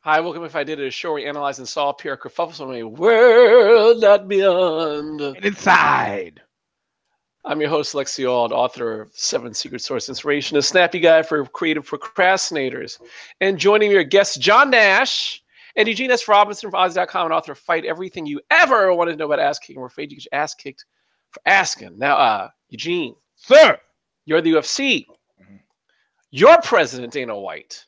Hi, welcome. If I did it, a show where we analyze and solve PR kerfuffles from a world not beyond. And inside. I'm your host, Lexi Auld, author of Seven Secret Source Inspiration, a snappy guide for creative procrastinators. And joining me are guests John Nash and EUGENE'S Robinson from Oz.com, and author of Fight Everything You Ever Wanted to Know About Ass Kicking. We're afraid you get your ass kicked for asking. Now, Eugene. Sir. You're the UFC. Mm-hmm. Your president, Dana White,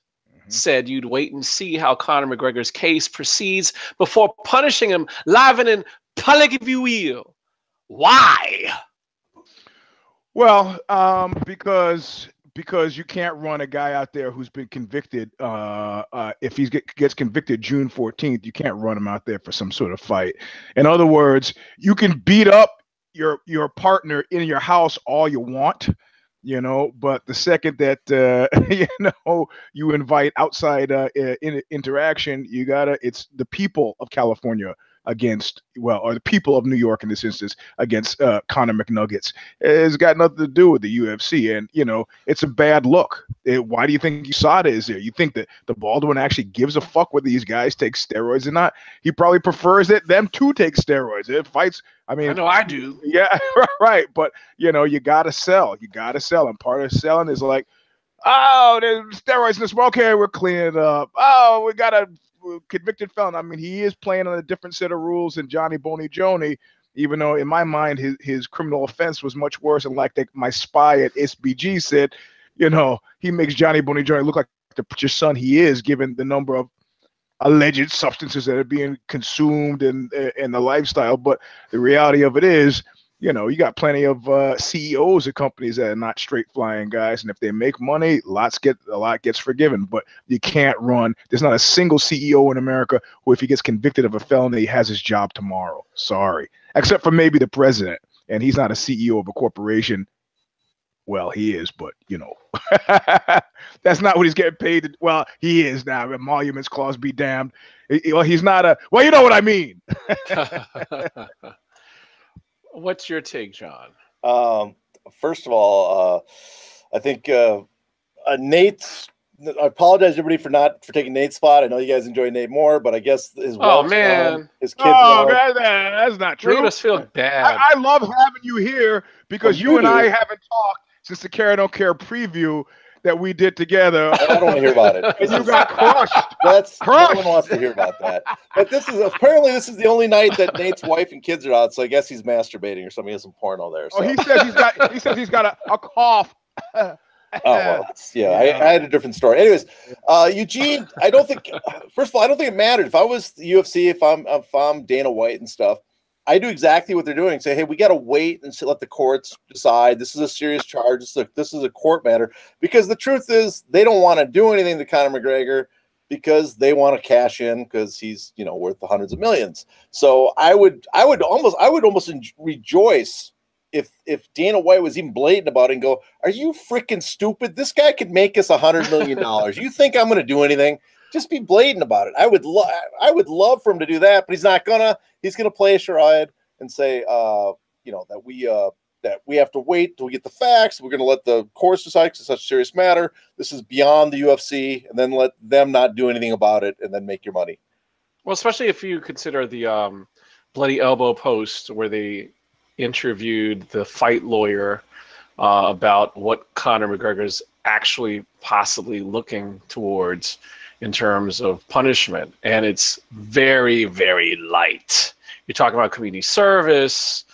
said you'd wait and see how Conor McGregor's case proceeds before punishing him live and in public, if you will. Why? Well, because you can't run a guy out there who's been convicted. If he gets convicted June 14th, you can't run him out there for some sort of fight. In other words, you can beat up your partner in your house all you want, but the second that you invite outside interaction, it's the people of California against, or the people of New York in this instance against Conor McNuggets. It's got nothing to do with the UFC, and it's a bad look. Why do you think USADA is there? You think that the Baldwin actually gives a fuck whether these guys take steroids or not? He probably prefers them to take steroids. It fights. I mean, I know I do. Yeah, right. But you gotta sell. You gotta sell, and part of selling is like, oh, there's steroids in this. Okay, we're cleaning it up. Oh, we got a convicted felon. I mean, he is playing on a different set of rules than Johnny Boney Joni, even though in my mind his criminal offense was much worse. And like my spy at SBG said, he makes Johnny Boney Joni look like the preacher's son he is, given the number of alleged substances that are being consumed and the lifestyle. But the reality of it is, you got plenty of CEOs of companies that are not straight flying guys, and if they make money, a lot gets forgiven. But you can't run. There's not a single CEO in America who, if he gets convicted of a felony, has his job tomorrow. Sorry, except for maybe the president, and he's not a CEO of a corporation. Well, he is, but that's not what he's getting paid. Well, he is now. Emoluments clause be damned. He's not a. Well, you know what I mean. What's your take, John? First of all, I think Nate's. I apologize, everybody, for taking Nate's spot. I know you guys enjoy Nate more, but I guess his his kids. That's not true. Made us feel bad. I love having you here because you and I haven't talked since the Care I Don't Care preview that we did together. I don't want to hear about it. And you got crushed. No one wants to hear about that. But this is the only night that Nate's wife and kids are out, so I guess he's masturbating or something. He has some porno there. So. Oh, he says he's got a cough. Oh, well, yeah. I had a different story. Anyways, Eugene, I don't think. First of all, I don't think it mattered if I was the UFC, if I'm Dana White and stuff. I do exactly what they're doing. Say, hey, we got to wait and let the courts decide. This is a serious charge. This is a court matter. Because the truth is, they don't want to do anything to Conor McGregor because they want to cash in because he's worth the hundreds of millions. So I would almost rejoice if Dana White was even blatant about it and go, "Are you freaking stupid? This guy could make us $100 million. You think I'm going to do anything?" Just be blatant about it. I would love for him to do that, but he's not gonna. He's gonna play a charade and say, that we have to wait till we get the facts. We're gonna let the courts decide because it's such a serious matter. This is beyond the UFC, and then let them not do anything about it, and then make your money. Well, especially if you consider the Bloody Elbow post where they interviewed the fight lawyer about what Conor McGregor's actually possibly looking towards in terms of punishment, and it's very, very light. You're talking about community service.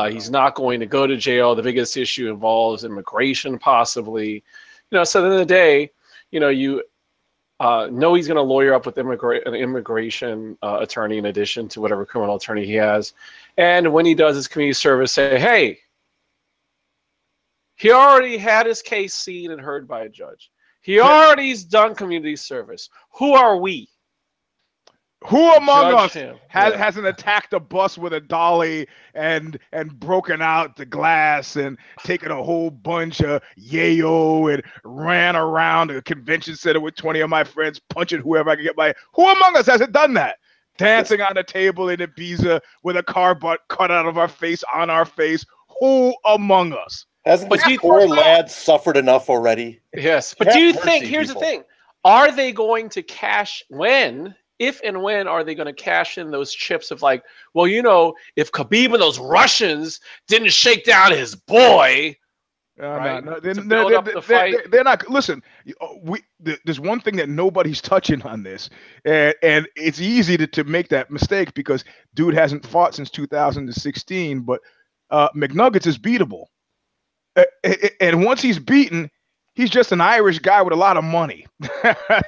He's not going to go to jail. The biggest issue involves immigration, possibly. So at the end of the day, you know he's going to lawyer up with an immigration attorney in addition to whatever criminal attorney he has. And when he does his community service, say, hey, he already had his case seen and heard by a judge. He already's done community service. Who are we? Who among us hasn't attacked a bus with a dolly and broken out the glass and taken a whole bunch of yayo and ran around a convention center with 20 of my friends, punching whoever I could get by? Who among us hasn't done that? Dancing on the table in Ibiza with a car butt cut out of our face, on our face. Who among us? Hasn't this poor lad suffered enough already? Yes, but do you think, here's the thing, are they going to cash if and when are they going to cash in those chips of like, well, you know, if Khabib and those Russians didn't shake down his boy, right? No, To build up the fight. they're not. Listen, there's one thing that nobody's touching on this, and it's easy to make that mistake because dude hasn't fought since 2016. But McNuggets is beatable, and once he's beaten, he's just an Irish guy with a lot of money.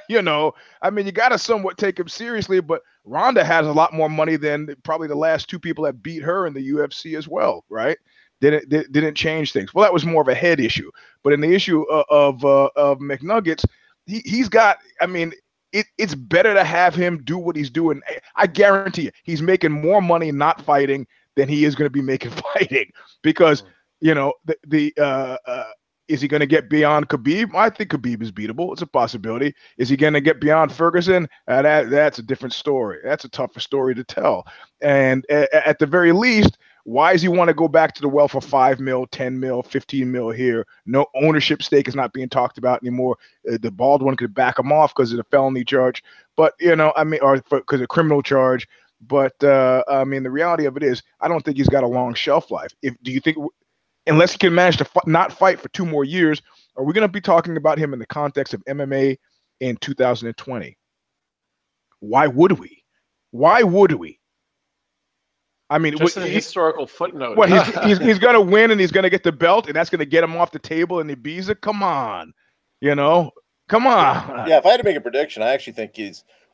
You know, I mean, you got to somewhat take him seriously, but Ronda has a lot more money than probably the last two people that beat her in the UFC as well, right? Didn't change things. Well, that was more of a head issue. But in the issue of McNuggets, he's got, I mean, it's better to have him do what he's doing. I guarantee you, he's making more money not fighting than he is going to be making fighting because, you know, is he going to get beyond Khabib? I think Khabib is beatable. It's a possibility. Is he going to get beyond Ferguson? That's a different story. That's a tougher story to tell. And at the very least, why does he want to go back to the well for 5 mil, 10 mil, 15 mil here? No ownership stake is not being talked about anymore. The Baldwin could back him off because of the felony charge, but you know, I mean, or because of criminal charge. But I mean, the reality of it is, I don't think he's got a long shelf life. Do you think, unless he can manage to not fight for 2 more years, are we going to be talking about him in the context of MMA in 2020? Why would we? Why would we? I mean, just a historical footnote. Well, he's going to win and he's going to get the belt, and that's going to get him off the table in Ibiza. Come on, you know, come on. Yeah, if I had to make a prediction, I actually think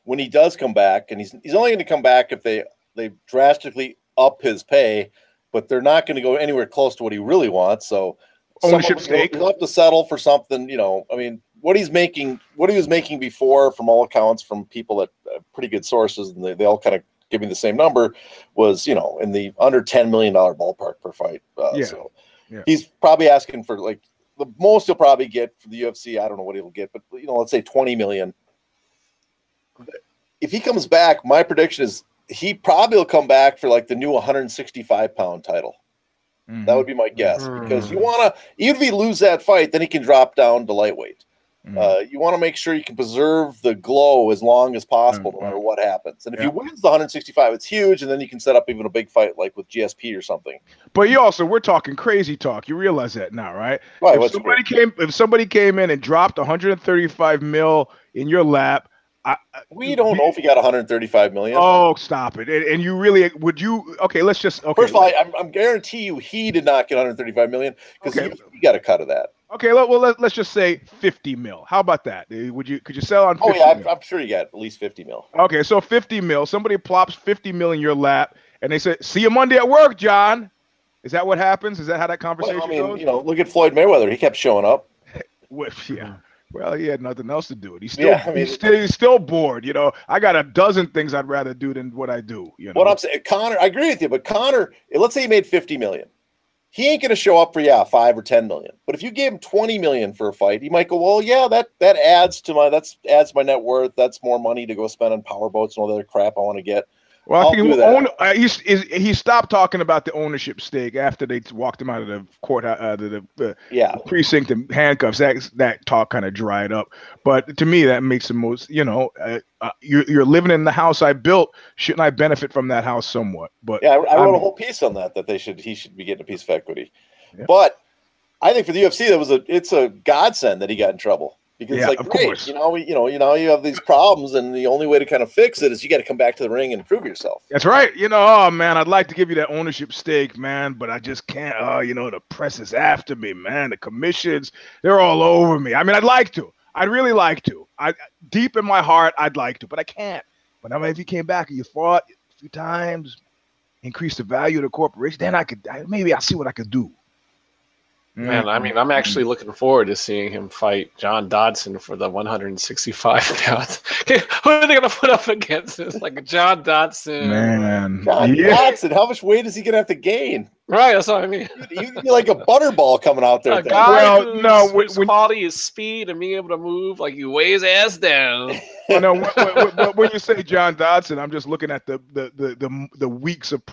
when he does come back, and he's only going to come back if they drastically up his pay, but they're not going to go anywhere close to what he really wants. So ownership stake. He'll have to settle for something. You know, I mean, what he was making before, from all accounts, from people at pretty good sources, and they all kind of give me the same number, was, you know, in the under $10 million ballpark per fight. So he's probably asking for, like, the most he'll probably get for the UFC. I don't know what he'll get, but, you know, let's say 20 million. If he comes back, my prediction is he probably will come back for like the new 165-pound title. That would be my guess, because you want to, even if he loses that fight, then he can drop down to lightweight. You want to make sure you can preserve the glow as long as possible, no matter what happens. And if he wins the 165, it's huge, and then you can set up even a big fight like with GSP or something. But we're talking crazy talk. You realize that now, right? Right. If somebody came in and dropped 135 mil in your lap, we don't know if he got 135 million. Oh, stop it! And you really would you? Okay, let's just. Okay, first of all, I'm guarantee you he did not get 135 million because he got a cut of that. Okay, well let's just say 50 mil. How about that? Could you sell on 50 mil? I'm sure you got at least 50 mil. Okay, so 50 mil. Somebody plops 50 mil in your lap, and they say, "See you Monday at work, John." Is that what happens? Is that how that conversation goes? You know, look at Floyd Mayweather. He kept showing up. Well, he had nothing else to do. He's still bored. You know, I got a dozen things I'd rather do than what I do. You know what I'm saying, Conor. I agree with you, but Conor, let's say he made 50 million. He ain't going to show up for 5 or 10 million. But if you gave him 20 million for a fight, he might go, well, yeah, that adds to my net worth. That's more money to go spend on power boats and all the other crap I want to get. Well, I think he stopped talking about the ownership stake after they walked him out of the court, the precinct and handcuffs. That talk kind of dried up. But to me, that makes the most. You know, you're living in the house I built. Shouldn't I benefit from that house somewhat? But I wrote a whole piece on that he should be getting a piece of equity. Yeah. But I think for the UFC, it's a godsend that he got in trouble. Because great, you have these problems, and the only way to kind of fix it is you got to come back to the ring and prove yourself. That's right. You know, oh man, I'd like to give you that ownership stake, man, but I just can't. Oh, you know, the press is after me, man. The commissions, they're all over me. I mean, I'd like to. I'd really like to. Deep in my heart, I'd like to, but I can't. But I mean, if you came back and you fought a few times, increase the value of the corporation, then I'll see what I could do. Man, I mean, I'm actually looking forward to seeing him fight John Dodson for the 165 pounds. Who are they going to put up against this? Like John Dodson. Man. John Dodson, how much weight is he going to have to gain? Right, that's what I mean. You'd be like a butterball coming out there. Whose quality is speed and being able to move, like you weigh his ass down. When you say John Dodson, I'm just looking at the weeks of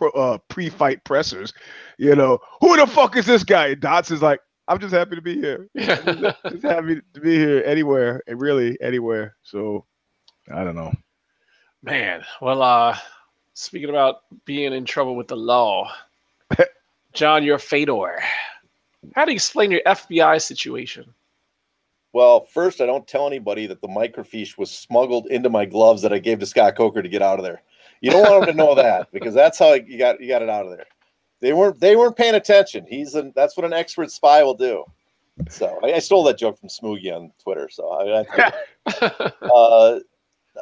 pre-fight pressers. You know, who the fuck is this guy? Dodson's like, I'm just happy to be here. Yeah. Just happy to be here anywhere, and really anywhere. So I don't know. Man, well, speaking about being in trouble with the law, John, you're Fedor. How do you explain your FBI situation? Well, first, I don't tell anybody that the microfiche was smuggled into my gloves that I gave to Scott Coker to get out of there. You don't want them to know that, because that's how you got it out of there. They weren't paying attention. That's what an expert spy will do. So I stole that joke from Smoogie on Twitter. So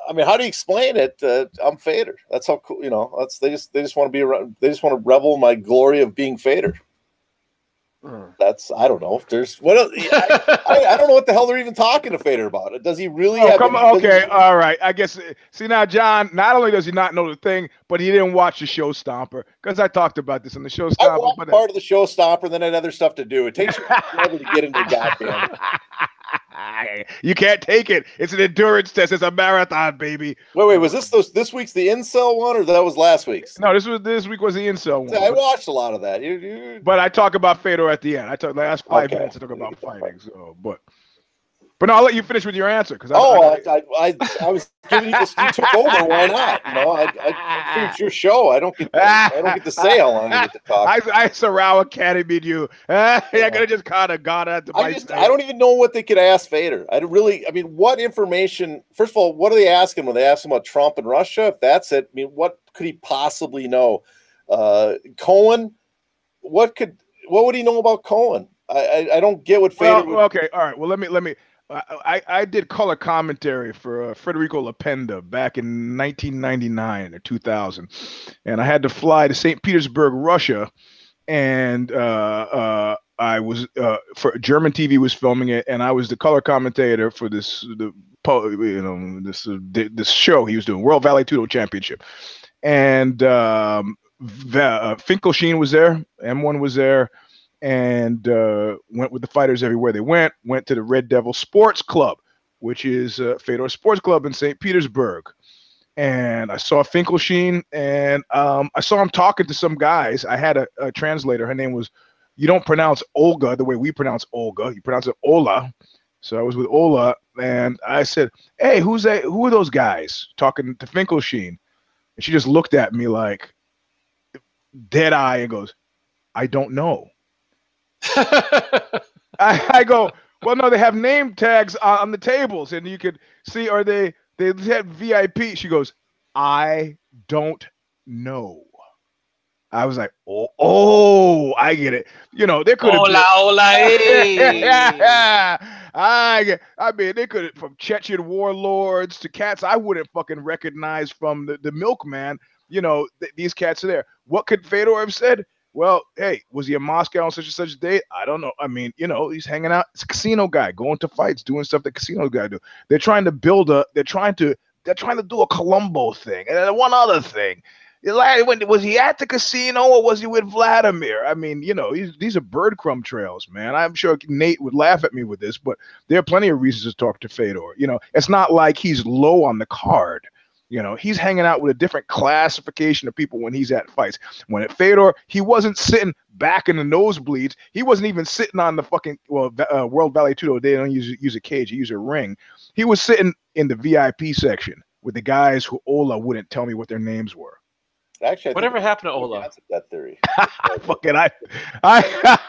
I mean, how do you explain it? I'm Fedor. That's how cool. They just want to be around. They just want to revel in my glory of being Fedor. I don't know if there's what else, I don't know what the hell they're even talking to Fedor about. Does he really have come on, okay, all right. I guess see now, John, not only does he not know the thing, but he didn't watch the Showstopper, because I talked about this in the Showstopper. I watched part of the Showstopper, then I had other stuff to do. It takes you forever to get into the goddamn. You can't take it. It's an endurance test. It's a marathon, baby. Wait. Was this week's the incel one, or that was last week's? No, this week was the incel one. Yeah, I watched a lot of that. But I talk about Fedor at the end. I talk the last 5 minutes to talk about fighting. So, but no, I'll let you finish with your answer, because I was giving you this. You took over. Why not? I figured it's your show. I don't get to say how long you get to talk. I surround Academy you. I could have just kind of got at the. I don't even know what they could ask Fedor. I mean, what information? First of all, what are they asking when they ask him about Trump and Russia? If that's it, I mean, what could he possibly know? Cohen, what would he know about Cohen? I don't get what Fedor. Well, okay, all right. Well, let me. I did color commentary for Federico Lapenda back in 1999 or 2000, and I had to fly to St. Petersburg, Russia, and I was for German TV was filming it, and I was the color commentator for this show he was doing, World Vale-Tudo Championship, and Finkelstein was there, M1 was there. And went with the fighters everywhere they went to the Red Devil Sports Club, which is Fedor Sports Club in St. Petersburg. And I saw Finkelstein, and I saw him talking to some guys. I had a translator. Her name was, you don't pronounce Olga the way we pronounce Olga. You pronounce it Ola. So I was with Ola, and I said, hey, who are those guys? Talking to Finkelstein. And she just looked at me like dead eye and goes, I don't know. I go, well, no, they have name tags on the tables, and you could see, or they had VIP. She goes, I don't know. I was like, oh, I get it. They could have. I mean, they could have, from Chechen warlords to cats I wouldn't fucking recognize from the milkman. These cats are there. What could Fedor have said? Well, hey, was he in Moscow on such and such a date? I don't know. I mean, he's hanging out. It's a casino guy, going to fights, doing stuff that casino guy do. They're trying to they're trying to do a Columbo thing. And then one other thing. Was he at the casino, or was he with Vladimir? I mean, these are breadcrumb trails, man. I'm sure Nate would laugh at me with this, but there are plenty of reasons to talk to Fedor. It's not like he's low on the card. He's hanging out with a different classification of people when he's at fights. When at Fedor, he wasn't sitting back in the nosebleeds. He wasn't even sitting on the fucking World Vale-Tudo. They don't use a cage. They use a ring. He was sitting in the VIP section with the guys who Ola wouldn't tell me what their names were. Actually, whatever happened to Ola? That theory. Fucking I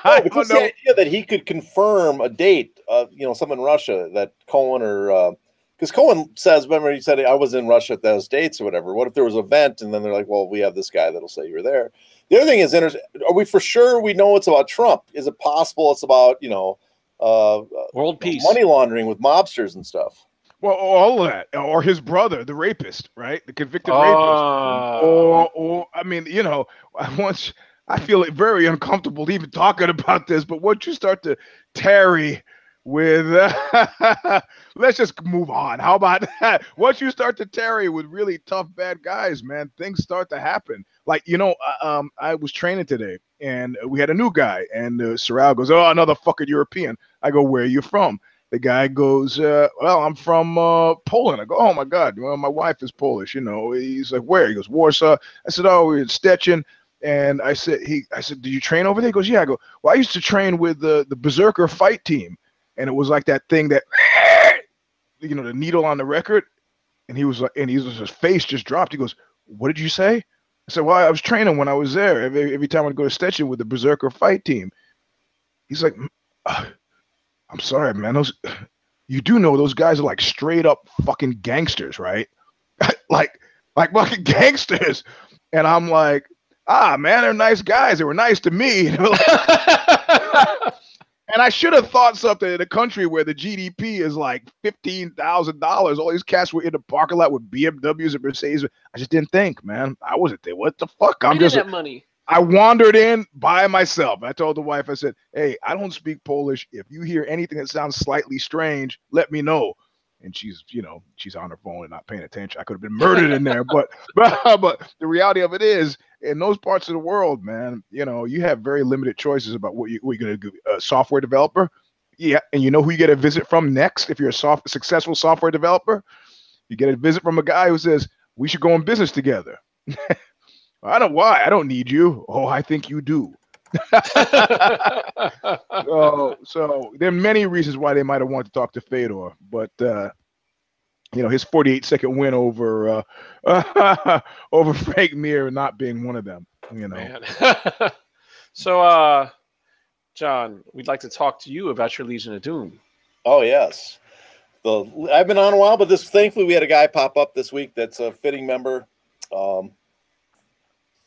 don't know. The idea that he could confirm a date of someone in Russia that Cohen or. Because Cohen says, remember, he said, I was in Russia at those dates or whatever. What if there was an event? And then they're like, well, we have this guy that'll say you were there. The other thing is, are we for sure we know it's about Trump? Is it possible it's about, world peace, money laundering with mobsters and stuff? Well, all of that. Or his brother, the rapist, right? The convicted rapist. Or I mean, I feel very uncomfortable even talking about this, but once you start to tarry with let's just move on. How about that? Once you start to tarry with really tough bad guys, man, things start to happen. Like, I was training today, and we had a new guy, and Sorrell goes, oh, another fucking European. I go, where are you from? The guy goes, well, I'm from Poland. I go, oh my God, well, my wife is Polish. He's like, where? He goes, Warsaw. I said, oh, we're in Stettin. And I said, "Did you train over there?" He goes, "Yeah." I go, "Well, I used to train with the Berserker fight team, and it was like that thing that, you know, the needle on the record." And he was like, his face just dropped. He goes, "What did you say?" I said, "Well, I was training when I was there. Every time I'd go to Stetson with the Berserker fight team." He's like, "I'm sorry, man. You do know those guys are like straight up fucking gangsters, right? like fucking gangsters." And I'm like, man, they're nice guys. They were nice to me. And I should have thought something in a country where the GDP is like $15,000. All these cats were in the parking lot with BMWs and Mercedes. I just didn't think, man. I wasn't there. What the fuck? I'm just that money. I wandered in by myself. I told the wife, I said, "Hey, I don't speak Polish. If you hear anything that sounds slightly strange, let me know." And she's on her phone and not paying attention. I could have been murdered in there. But the reality of it is, in those parts of the world, man, you have very limited choices about what you're going to do. A software developer, yeah, and you know who you get a visit from next if you're a successful software developer? You get a visit from a guy who says, "We should go in business together." I don't why. I don't need you. Oh, I think you do. So there are many reasons why they might have wanted to talk to Fedor, but his 48-second win over over Frank Mir not being one of them. Man. So, John, we'd like to talk to you about your Legion of Doom. Oh yes, I've been on a while, but thankfully we had a guy pop up this week that's a fitting member.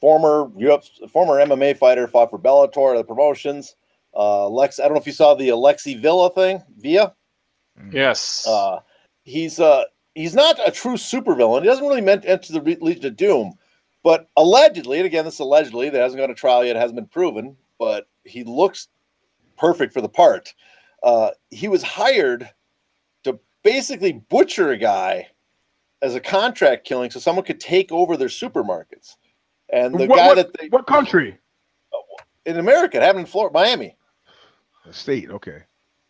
Former MMA fighter, fought for Bellator, the promotions. Lex, I don't know if you saw the Alexi Villa thing. Villa? Yes. He's not a true supervillain. He doesn't really enter the Legion of Doom, but allegedly, and again, this allegedly, that hasn't gone to trial yet, hasn't been proven, but he looks perfect for the part. He was hired to basically butcher a guy as a contract killing so someone could take over their supermarkets. And the what country? In America, it happened in Florida, Miami. The state, okay.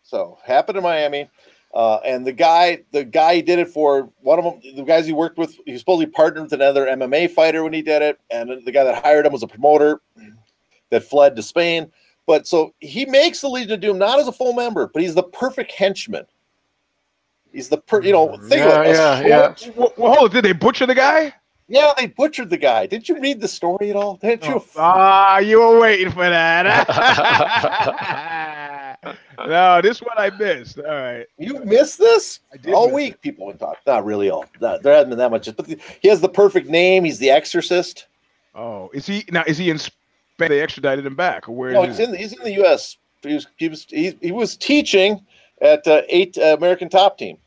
So happened in Miami, and the guy did it for one of them. The guys he worked with, he was supposedly partnered with another MMA fighter when he did it, and the guy that hired him was a promoter that fled to Spain. But so he makes the Legion of Doom not as a full member, but he's the perfect henchman. He's the Well, hold on, did they butcher the guy? Yeah, they butchered the guy. Didn't you read the story at all? Didn't you? You were waiting for that. No, this one I missed. All right. You missed this? I did all week. People would talk. Not really all. There hasn't been that much. But he has the perfect name. He's the Exorcist. Oh, is he in Spain? They extradited him back, or where? No, he's in the U.S. He was teaching at 8 American Top Team.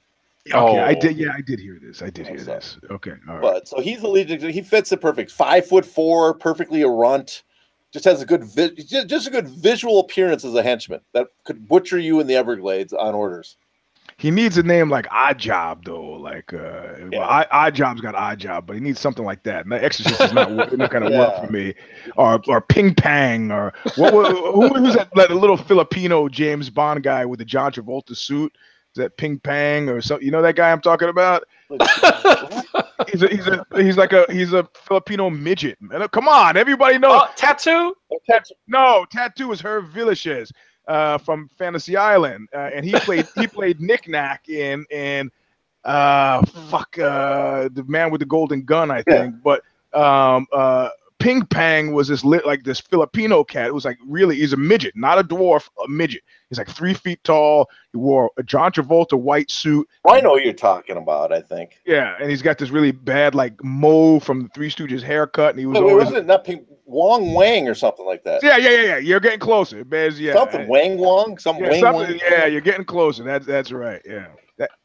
Okay, I did. Yeah, I did hear this. This. Okay, all right. But so he's the lead. He fits it perfect. 5'4", perfectly a runt. Just has a good visual appearance as a henchman that could butcher you in the Everglades on orders. He needs a name like Odd Job though. Like Odd Job's got Odd Job, but he needs something like that. And the Exorcist is not going to work for me. Or Ping Pang, or who's that? Like the little Filipino James Bond guy with the John Travolta suit. That Ping Pang or something, you know that guy I'm talking about? he's a Filipino midget. Come on, everybody knows. Tattoo? No, Tattoo is Herb Villachez from Fantasy Island, and he played Knick Knack in the Man with the Golden Gun, I think. Yeah. But Ping Pang was this Filipino cat. It was like he's a midget, not a dwarf, a midget. He's like 3 feet tall. He wore a John Travolta white suit. Well, I know what you're talking about, I think. Yeah, and he's got this really bad like Mo from the Three Stooges haircut, and he was wasn't it not Wong Wang or something like that? Yeah. You're getting closer. Something Wang Wong, Wang. Yeah, you're getting closer. That's right. Yeah.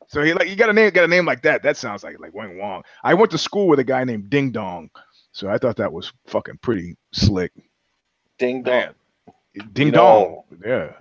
So you got a name like that. That sounds like Wang Wong. I went to school with a guy named Ding Dong. So I thought that was fucking pretty slick. Ding Dong. Ding Dong. Yeah.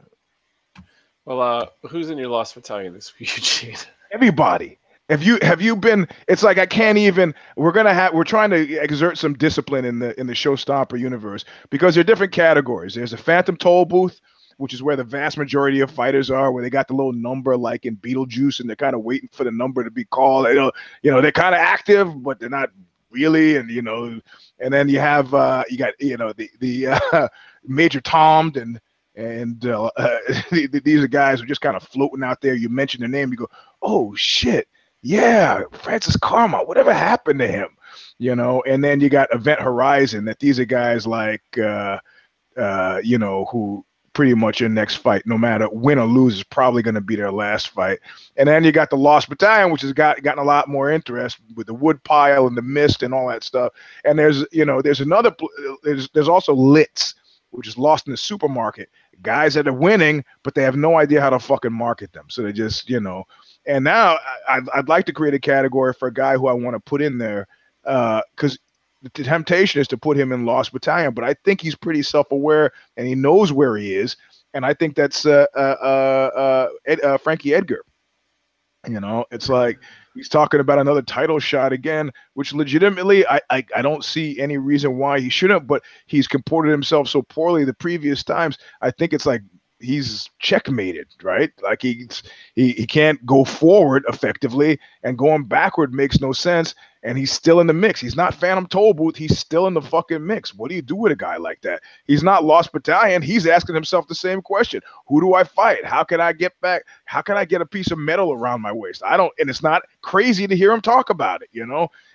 Well, who's in your Lost Battalion this week, Eugene? Everybody. Have you been? It's like I can't even. We're trying to exert some discipline in the Showstopper universe because there are different categories. There's a Phantom Toll booth, which is where the vast majority of fighters are, where they got the little number like in Beetlejuice, and they're kind of waiting for the number to be called. They're kind of active, but they're not really? And and then you have you got the Major Tom and these are guys who are just kind of floating out there. You mention their name, you go, oh shit, yeah, Francis Karma, whatever happened to him? And then you got Event Horizon, that these are guys like who pretty much your next fight, no matter win or lose, is probably going to be their last fight. And then you got the Lost Battalion, which has gotten a lot more interest with the Woodpile and the Mist and all that stuff. And there's also Litz, which is lost in the supermarket. Guys that are winning, but they have no idea how to fucking market them. So they just, and now I'd like to create a category for a guy who I want to put in there, because the temptation is to put him in Lost Battalion, but I think he's pretty self-aware and he knows where he is. And I think that's Frankie Edgar. It's like he's talking about another title shot again, which legitimately I don't see any reason why he shouldn't, but he's comported himself so poorly the previous times. I think it's like he's checkmated, right? Like he can't go forward effectively, and going backward makes no sense. And he's still in the mix. He's not Phantom Tollbooth. He's still in the fucking mix. What do you do with a guy like that? He's not Lost Battalion. He's asking himself the same question. Who do I fight? How can I get back? How can I get a piece of metal around my waist? And it's not crazy to hear him talk about it.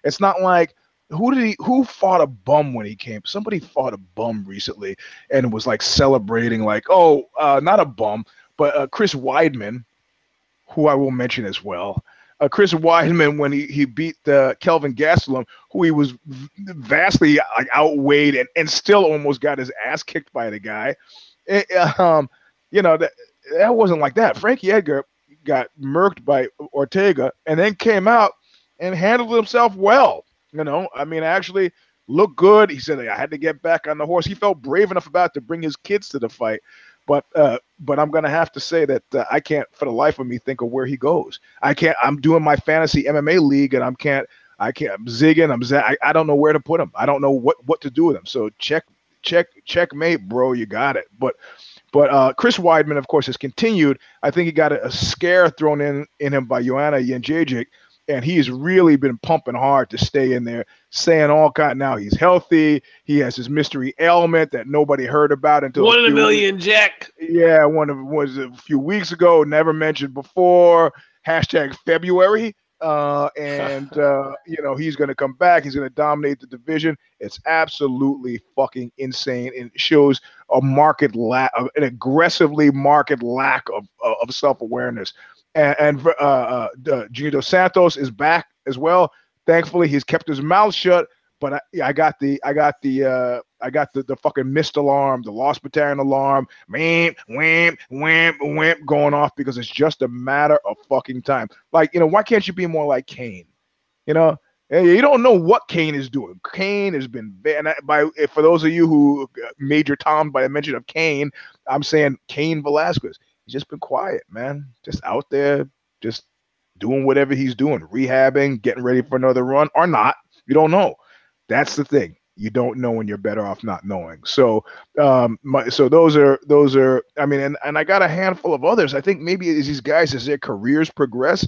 It's not like, who fought a bum when he came? Somebody fought a bum recently and was like celebrating, like, not a bum, but Chris Weidman, who I will mention as well. Chris Weidman, when he beat Kelvin Gastelum, who he was vastly outweighed and still almost got his ass kicked by the guy. That wasn't like that. Frankie Edgar got murked by Ortega and then came out and handled himself well. Actually looked good. He said, I had to get back on the horse. He felt brave enough about it to bring his kids to the fight. But I'm going to have to say that I can't for the life of me think of where he goes. I can't. I'm doing my fantasy MMA league, and I'm zigging. I don't know where to put him. I don't know what to do with him. So checkmate, bro. You got it. But Chris Weidman, of course, has continued. I think he got a scare thrown in him by Joanna Jędrzejczyk, and he's really been pumping hard to stay in there, saying all kind. Now he's healthy. He has his mystery ailment that nobody heard about until 1 in a million, Jack. Yeah, was a few weeks ago, never mentioned before. #February. He's going to come back. He's going to dominate the division. It's absolutely fucking insane. And it shows an aggressively marked lack of self-awareness. And Junior Dos Santos is back as well. Thankfully, he's kept his mouth shut. But I got the fucking missed alarm, the Lost Battalion alarm, wham, going off, because it's just a matter of fucking time. Like, why can't you be more like Kane? You don't know what Kane is doing. Kane has been banned for those of you who Major Tom by the mention of Kane. I'm saying Cain Velasquez. He's just been quiet, man. Just out there, just doing whatever he's doing, rehabbing, getting ready for another run or not. You don't know. That's the thing. You don't know, and you're better off not knowing. So, those are. I mean, and I got a handful of others. I think maybe these guys, as their careers progress,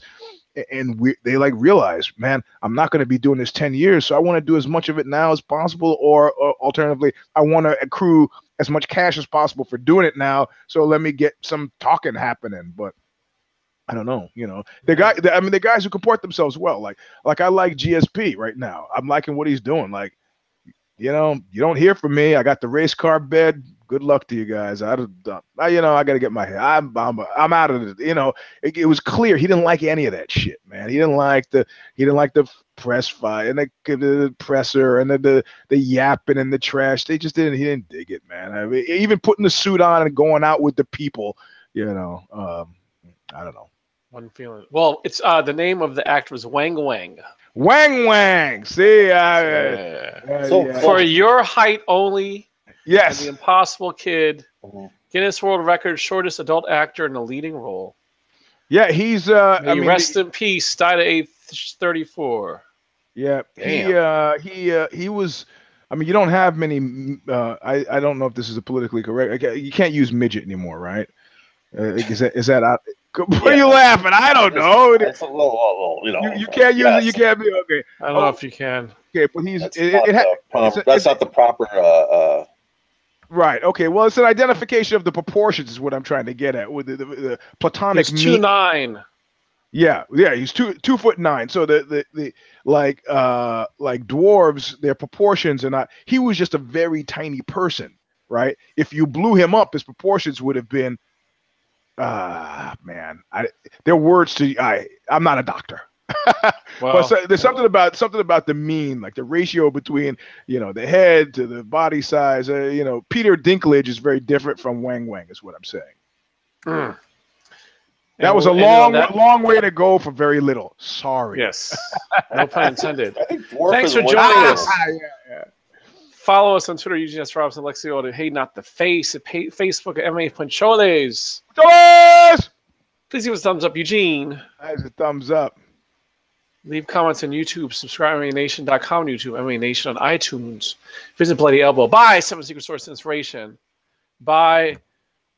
and they realize, man, I'm not going to be doing this 10 years, so I want to do as much of it now as possible, or alternatively, I want to accrue as much cash as possible for doing it now. So let me get some talking happening. But I don't know, the guys who comport themselves well, like I like GSP right now. I'm liking what he's doing. Like, you don't hear from me. I got the race car bed. Good luck to you guys. I got to get my head. I'm out of it. It was clear he didn't like any of that shit, man. He didn't like the press fight and the presser and the yapping and the trash. He didn't dig it, man. I mean, even putting the suit on and going out with the people, I don't know. One feeling. Well, it's the name of the actor was Wang Wang. Wang. See, for your height only. Yes. The Impossible Kid, Guinness World Record, shortest adult actor in a leading role. Yeah, he's. Rest in peace. Died at age 34. Yeah, he was. I mean, you don't have many. I don't know if this is politically correct. You can't use midget anymore, right? Is that out? What are you laughing? I don't know. It's a little, you know. You can't use it. You can't be okay. I don't know if you can. Okay, but he's that's not the proper. Right. Okay. Well, it's an identification of the proportions, is what I'm trying to get at with the platonic. It's 2'9". Yeah. He's 2'9". So the like dwarves, their proportions are not. He was just a very tiny person, right? If you blew him up, his proportions would have been. Man, they're words to. I'm not a doctor. Well, but there's something about the mean, like the ratio between the head to the body size. Peter Dinklage is very different from Wang Wang, is what I'm saying. That was a long way to go for very little. Sorry. Yes. No pun intended. I think Thanks for joining us. Follow us on Twitter, EUGENE'S, Robinson, Lexio, to Hey Not the Face, at Facebook at MMA Pancholes. Please give us a thumbs up, Eugene. That's a thumbs up. Leave comments on YouTube. Subscribe to MMANation.com, YouTube, MMA Nation on iTunes. Visit Bloody Elbow. Buy Seven Secret Source Inspiration. Buy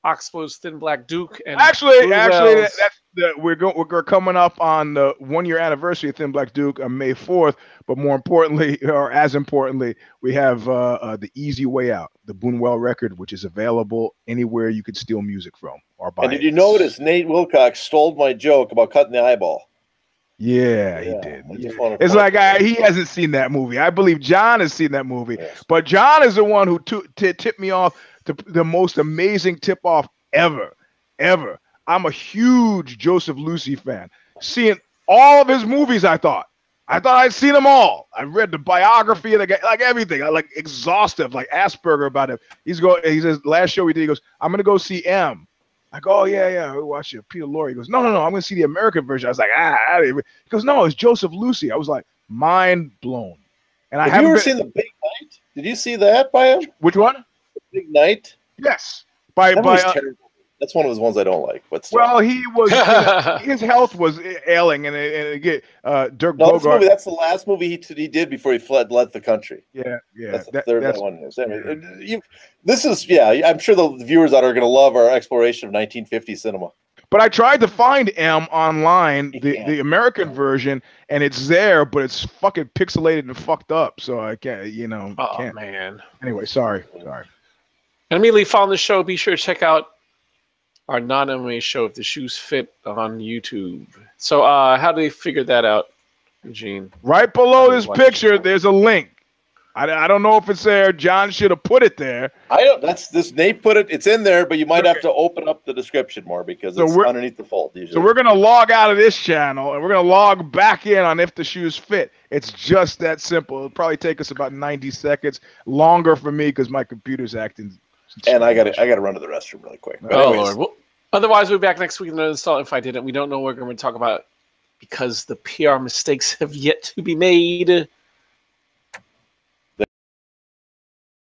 Oxbow's Thin Black Duke. And actually, we're coming up on the 1-year anniversary of Thin Black Duke on May 4th. But more importantly, or as importantly, we have the Easy Way Out, the Boonwell record, which is available anywhere you could steal music from or buy. And did you notice Nate Wilcox stole my joke about cutting the eyeball? Yeah, he did. It's like he hasn't seen that movie. I believe John has seen that movie, but John is the one who tipped me off to the most amazing tip-off ever. I'm a huge Joseph Lucy fan. Seeing all of his movies, I thought I'd seen them all. I read the biography of the guy, like everything. I like exhaustive, like Asperger about him. He says last show he did. He goes, "I'm gonna go see M." I go, "Oh yeah, we watch it." Peter Lorre. He goes, "No, I'm going to see the American version." I was like, He goes, "No, it's Joseph Lucy." I was like, mind blown. And have you ever seen The Big Night? Did you see that by him? Which one? The Big Night. Yes, terrible. That's one of those ones I don't like. But well, he was his health was ailing, and again, Dirk Bogarde. That's the last movie he did before he left the country. Yeah. That's the third one. This is I'm sure the viewers out are going to love our exploration of 1950 cinema. But I tried to find M online, the American version, and it's there, but it's fucking pixelated and fucked up, so I can't. Oh can't. Man. Anyway, sorry. And immediately following the show, be sure to check out our non-MMA show, If the Shoes Fit, on YouTube. So how do they figure that out, Eugene? Right below this picture, there's a link. I don't know if it's there. John should have put it there. Nate put it. It's in there, but you might have to open up the description more because it's underneath the fold usually. So we're gonna log out of this channel and we're gonna log back in on If the Shoes Fit. It's just that simple. It'll probably take us about 90 seconds longer for me because my computer's acting. And I gotta run to the restroom really quick. But Lord. Well, otherwise, we'll be back next week with another install. If I didn't, we don't know what we're going to talk about because the PR mistakes have yet to be made.